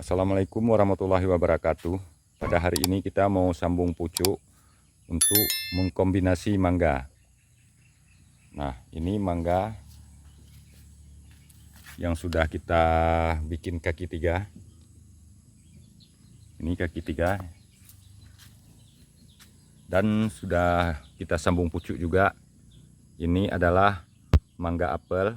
Assalamualaikum warahmatullahi wabarakatuh. Pada hari ini kita mau sambung pucuk untuk mengkombinasi mangga. Nah, ini mangga yang sudah kita bikin kaki 3. Ini kaki 3. Dan sudah kita sambung pucuk juga. Ini adalah mangga apel.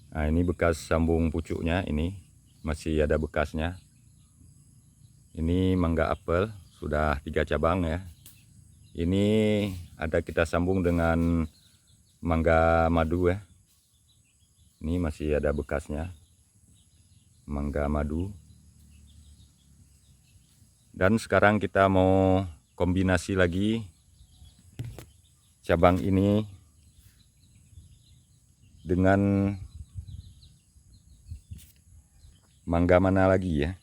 Nah, ini bekas sambung pucuknya, ini masih ada bekasnya. Ini mangga apel, sudah 3 cabang ya. Ini ada kita sambung dengan mangga madu ya. Ini masih ada bekasnya, mangga madu. Dan sekarang kita mau kombinasi lagi cabang ini dengan mangga mana lagi ya.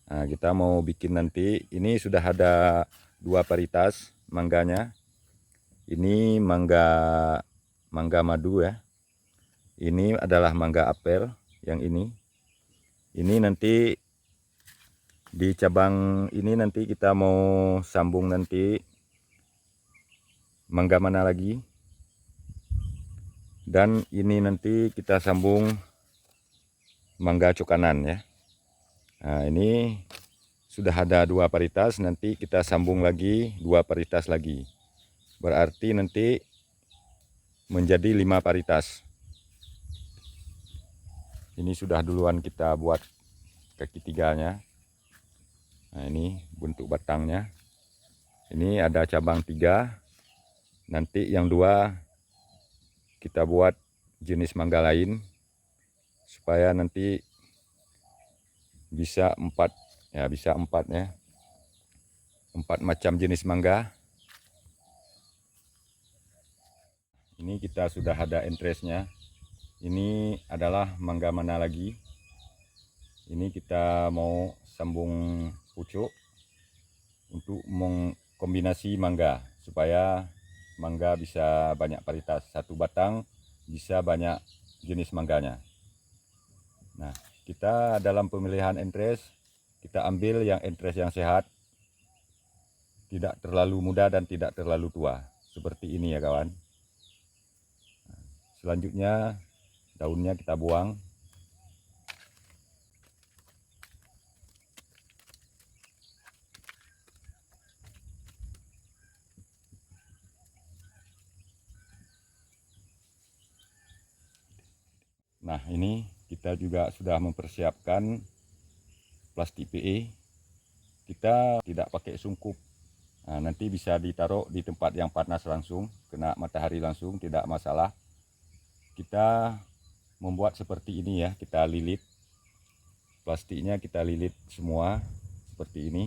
Nah, kita mau bikin nanti, ini sudah ada 2 varietas mangganya. Ini mangga madu ya. Ini adalah mangga apel yang ini. Ini nanti di cabang ini nanti kita mau sambung nanti mangga mana lagi. Dan ini nanti kita sambung mangga cokanan ya. Nah, ini sudah ada 2 varietas, nanti kita sambung lagi 2 varietas lagi. Berarti nanti menjadi 5 varietas. Ini sudah duluan kita buat kaki 3-nya. Nah, ini bentuk batangnya. Ini ada cabang 3. Nanti yang 2 kita buat jenis mangga lain supaya nanti bisa 4 ya, bisa 4 ya. 4 macam jenis mangga. Ini kita sudah ada entresnya. Ini adalah mangga mana lagi. Ini kita mau sambung pucuk untuk mengkombinasi mangga supaya mangga bisa banyak varietas. Satu batang bisa banyak jenis mangganya. Nah, kita dalam pemilihan entres kita ambil yang entres yang sehat, tidak terlalu muda dan tidak terlalu tua, seperti ini ya kawan. Selanjutnya daunnya kita buang. Nah, ini kita juga sudah mempersiapkan plastik PE. Kita tidak pakai sungkup. Nah, nanti bisa ditaruh di tempat yang panas langsung, kena matahari langsung, tidak masalah. Kita membuat seperti ini ya, kita lilit. Plastiknya kita lilit semua seperti ini.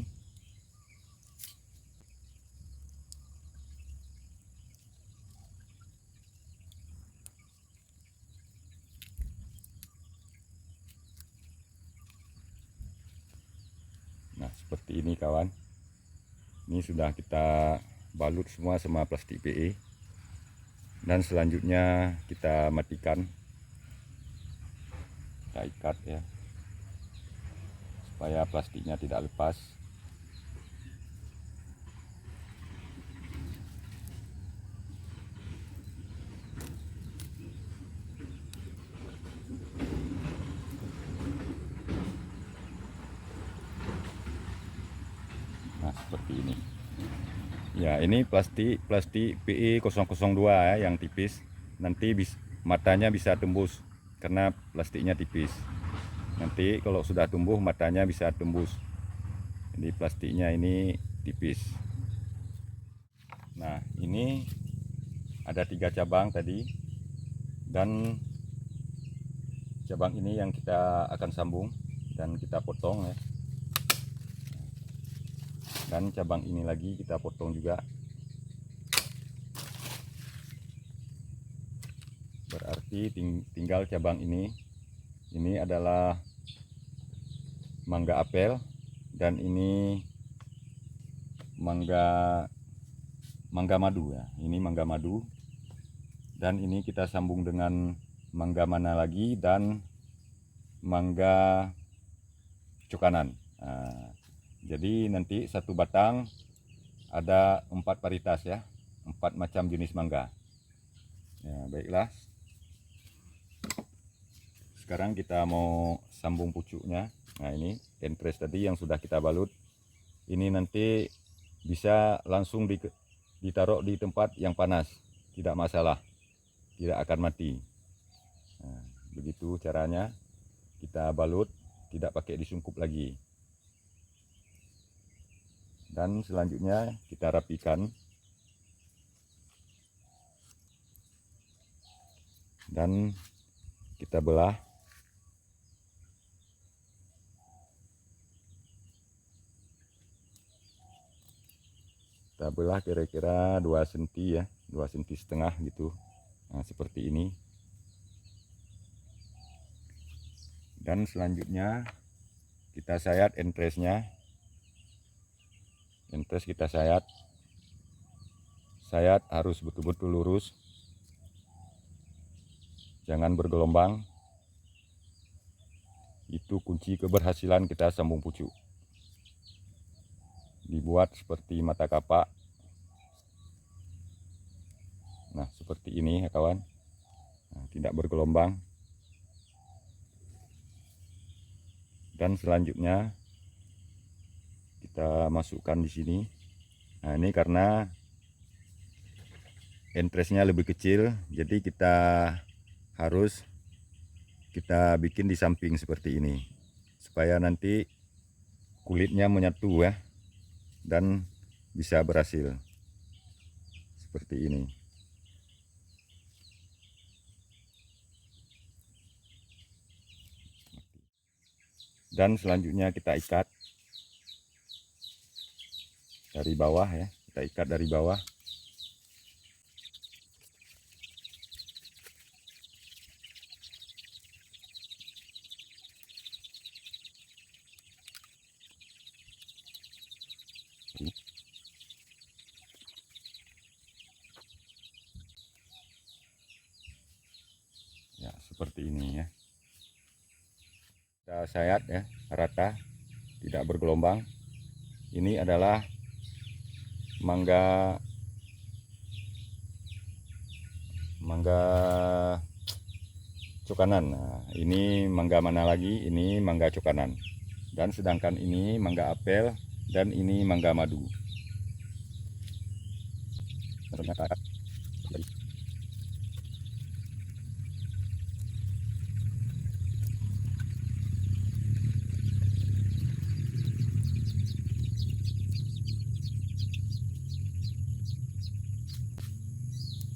Nah, seperti ini kawan. Ini sudah kita balut semua sama plastik PE. Dan selanjutnya kita matikan. Kita ikat ya, supaya plastiknya tidak lepas. Nah, seperti ini. Ya, ini plastik PE 002 ya, yang tipis. Nanti matanya bisa tembus karena plastiknya tipis. Nanti kalau sudah tumbuh matanya bisa tembus. Jadi plastiknya ini tipis. Nah, ini ada 3 cabang tadi. Dan cabang ini yang kita akan sambung dan kita potong ya. Dan cabang ini lagi kita potong juga. Berarti tinggal cabang ini. Ini adalah mangga apel dan ini mangga madu ya. Ini mangga madu. Dan ini kita sambung dengan mangga mana lagi dan mangga cokanan. Nah, jadi nanti satu batang ada 4 varietas ya, 4 macam jenis mangga. Ya, baiklah. Sekarang kita mau sambung pucuknya. Nah, ini entres tadi yang sudah kita balut. Ini nanti bisa langsung ditaruh di tempat yang panas, tidak masalah, tidak akan mati. Nah, begitu caranya. Kita balut, tidak pakai disungkup lagi. Dan selanjutnya kita rapikan dan kita belah. Kita belah kira-kira 2 cm ya, 2,5 cm gitu. Nah, seperti ini. Dan selanjutnya kita sayat entresnya. Entres kita sayat harus betul-betul lurus, jangan bergelombang. Itu kunci keberhasilan kita sambung pucuk. Dibuat seperti mata kapak. Nah, seperti ini ya kawan. Nah, tidak bergelombang. Dan selanjutnya kita masukkan di sini. Nah, ini karena entresnya lebih kecil, jadi kita bikin di samping seperti ini supaya nanti kulitnya menyatu ya, dan bisa berhasil seperti ini. Dan selanjutnya kita ikat dari bawah ya, kita ikat dari bawah. Ya, seperti ini ya. Kita sayat ya, rata, tidak bergelombang. Ini adalah mangga cokanan. Nah, ini mangga mana lagi? Ini mangga cokanan. Dan sedangkan ini mangga apel dan ini mangga madu.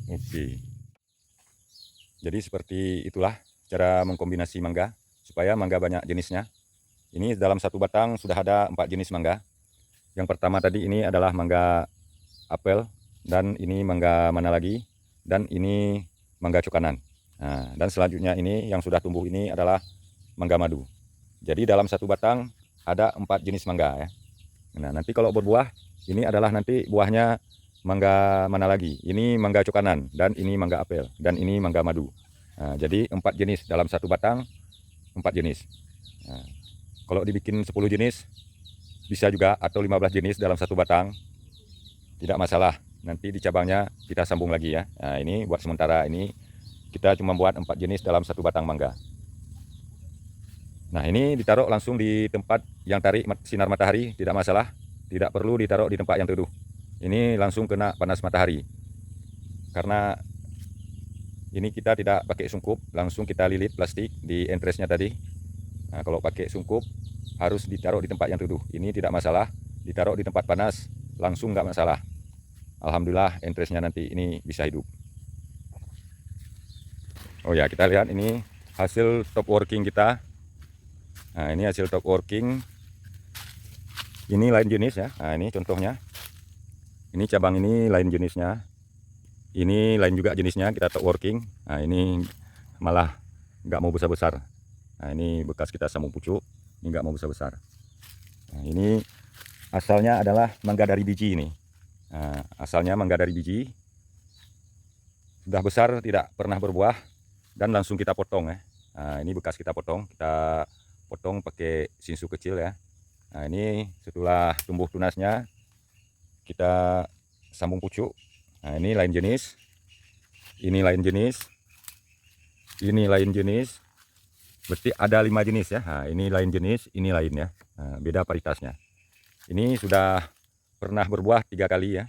Oke. Jadi seperti itulah cara mengkombinasi mangga supaya mangga banyak jenisnya. Ini dalam satu batang sudah ada 4 jenis mangga. Yang pertama tadi ini adalah mangga apel, dan ini mangga mana lagi, dan ini mangga cokanan. Nah, dan selanjutnya ini yang sudah tumbuh ini adalah mangga madu. Jadi dalam satu batang ada 4 jenis mangga ya. Nah, nanti kalau berbuah ini adalah nanti buahnya mangga mana lagi. Ini mangga cokanan, dan ini mangga apel, dan ini mangga madu. Nah, jadi 4 jenis dalam satu batang, 4 jenis. Nah, kalau dibikin 10 jenis bisa juga, atau 15 jenis dalam satu batang, tidak masalah. Nanti di cabangnya kita sambung lagi ya. Nah, ini buat sementara ini kita cuma buat 4 jenis dalam satu batang mangga. Nah, ini ditaruh langsung di tempat yang tarik sinar matahari, tidak masalah. Tidak perlu ditaruh di tempat yang teduh. Ini langsung kena panas matahari. Karena ini kita tidak pakai sungkup, langsung kita lilit plastik di entresnya tadi. Nah, kalau pakai sungkup harus ditaruh di tempat yang teduh. Ini tidak masalah, ditaruh di tempat panas langsung nggak masalah. Alhamdulillah entresnya nanti ini bisa hidup. Oh ya, kita lihat ini hasil top working kita. Nah, ini hasil top working. Ini lain jenis ya. Nah, ini contohnya. Ini cabang ini lain jenisnya. Ini lain juga jenisnya, kita top working. Nah, ini malah nggak mau besar-besar. Nah, ini bekas kita sambung pucuk. Ini nggak mau besar-besar. Nah, ini asalnya adalah mangga dari biji ini. Nah, asalnya mangga dari biji. Sudah besar, tidak pernah berbuah, dan langsung kita potong ya. Nah, ini bekas kita potong pakai sinsu kecil ya. Nah, ini setelah tumbuh tunasnya kita sambung pucuk. Nah, ini lain jenis, ini lain jenis, ini lain jenis. Berarti ada 5 jenis ya. Nah, ini lain jenis, ini lain ya. Nah, beda varietasnya. Ini sudah pernah berbuah 3 kali ya.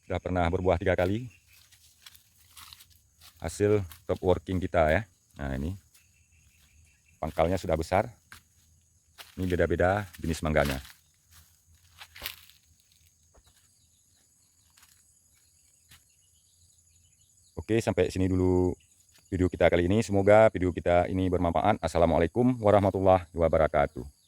Sudah pernah berbuah 3 kali. Hasil top working kita ya. Nah, ini pangkalnya sudah besar. Ini beda-beda jenis mangganya. Oke, sampai sini dulu video kita kali ini. Semoga video kita ini bermanfaat. Assalamualaikum warahmatullahi wabarakatuh.